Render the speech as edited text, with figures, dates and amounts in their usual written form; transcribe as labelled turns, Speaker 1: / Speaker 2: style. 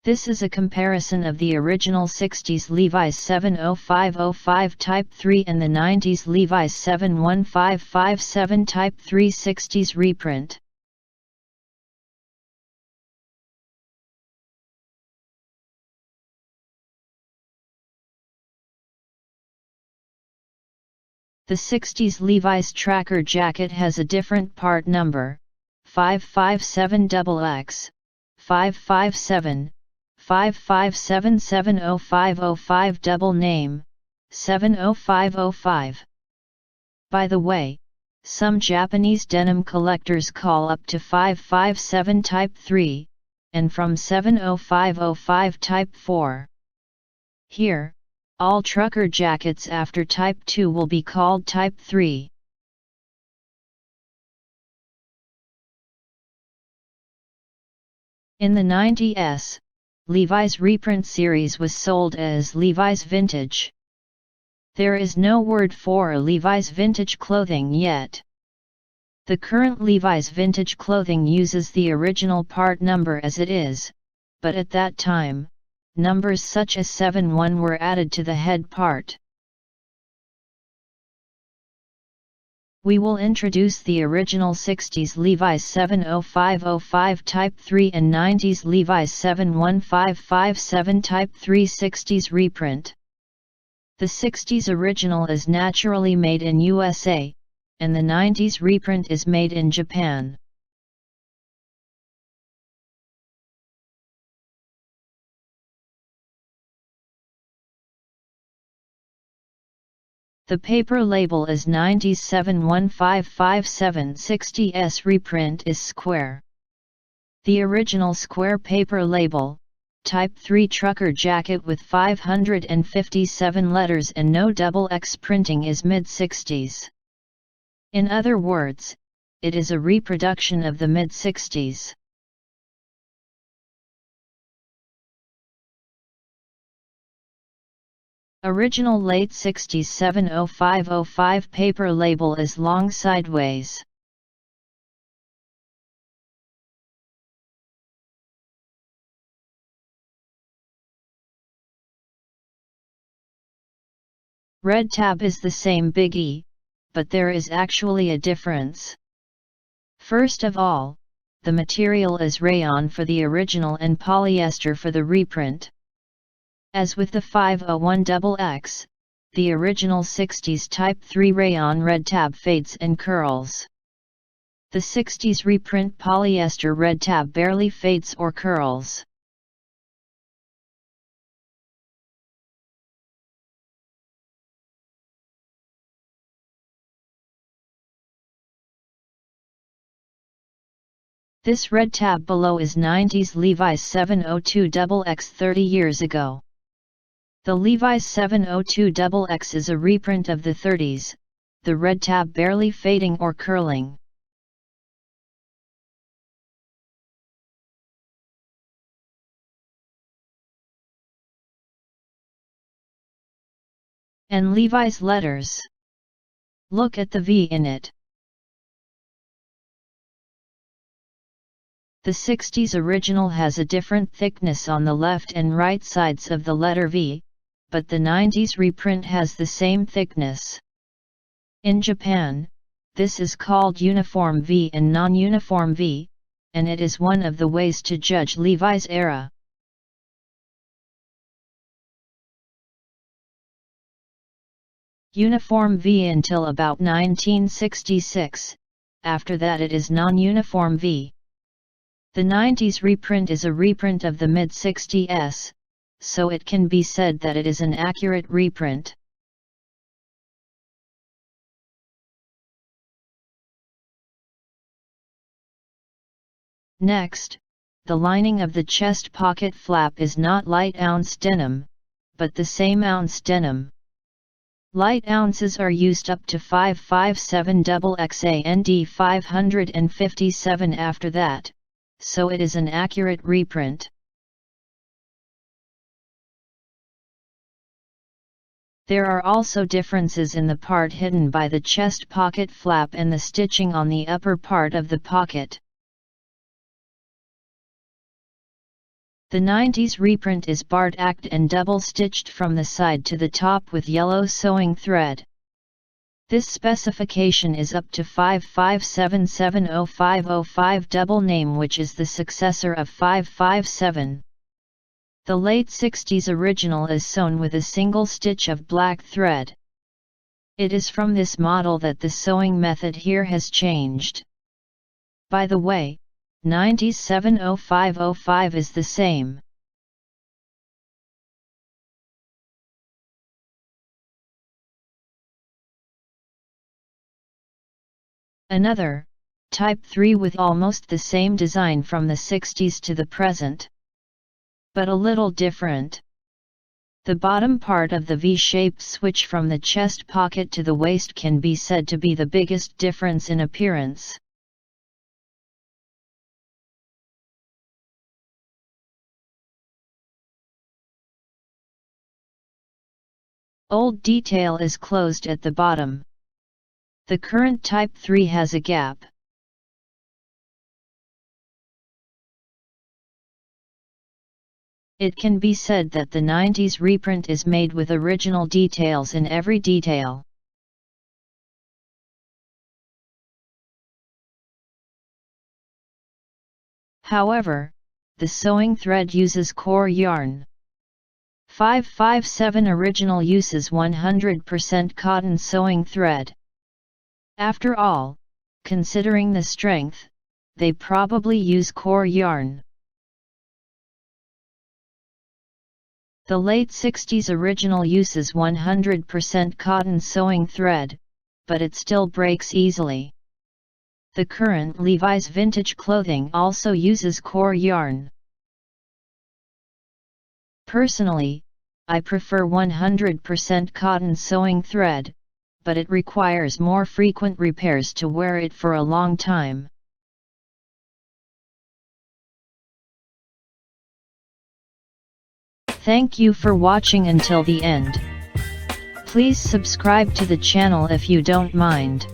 Speaker 1: This is a comparison of the original 60s Levi's 70505 Type 3 and the 90s Levi's 71557 Type 3 60s reprint. The 60s Levi's tracker jacket has a different part number, 557XX, 557, 557700505 double name, 70505. By the way, some Japanese denim collectors call up to 557 Type 3, and from 70505 Type 4. Here, all trucker jackets after Type 2 will be called Type 3. In the 90s, Levi's reprint series was sold as Levi's Vintage. There is no word for Levi's vintage clothing yet. The current Levi's vintage clothing uses the original part number as it is, but at that time, numbers such as 71 were added to the head part. We will introduce the original 60s Levi's 70505 Type 3 and 90s Levi's 71557 Type 3 60s reprint. The 60s original is naturally made in USA, and the 90s reprint is made in Japan. The paper label is 90s 71557 60s reprint is square. The original square paper label, Type 3 trucker jacket with 557 letters and no XX printing is mid-60s. In other words, it is a reproduction of the mid-60s. Original late 60s 70505 paper label is long sideways. Red tab is the same big E, but there is actually a difference. First of all, the material is rayon for the original and polyester for the reprint. As with the 501XX, the original 60s Type 3 rayon red tab fades and curls. The 60s reprint polyester red tab barely fades or curls. This red tab below is 90s Levi's 702XX 30 years ago. The Levi's 702XX is a reprint of the 30s, the red tab barely fading or curling. And Levi's letters. Look at the V in it. The 60s original has a different thickness on the left and right sides of the letter V, but the 90s reprint has the same thickness. In Japan, this is called uniform V and non-uniform V, and it is one of the ways to judge Levi's era. Uniform V until about 1966, after that it is non-uniform V. The 90s reprint is a reprint of the mid-60s, so it can be said that it is an accurate reprint. Next, the lining of the chest pocket flap is not light ounce denim, but the same ounce denim. Light ounces are used up to 557XX and 557 after that, so it is an accurate reprint. There are also differences in the part hidden by the chest pocket flap and the stitching on the upper part of the pocket. The 90s reprint is barred act and double stitched from the side to the top with yellow sewing thread. This specification is up to 55770-505 double name, which is the successor of 557. The late 60s original is sewn with a single stitch of black thread. It is from this model that the sewing method here has changed. By the way, 90s 70505 is the same. Another, Type 3 with almost the same design from the 60s to the present, but a little different. The bottom part of the V-shaped switch from the chest pocket to the waist can be said to be the biggest difference in appearance. Old detail is closed at the bottom. The current Type 3 has a gap. It can be said that the 90s reprint is made with original details in every detail. However, the sewing thread uses core yarn. 557 original uses 100% cotton sewing thread. After all, considering the strength, they probably use core yarn. The late 60s original uses 100% cotton sewing thread, but it still breaks easily. The current Levi's vintage clothing also uses core yarn. Personally, I prefer 100% cotton sewing thread, but it requires more frequent repairs to wear it for a long time. Thank you for watching until the end. Please subscribe to the channel if you don't mind.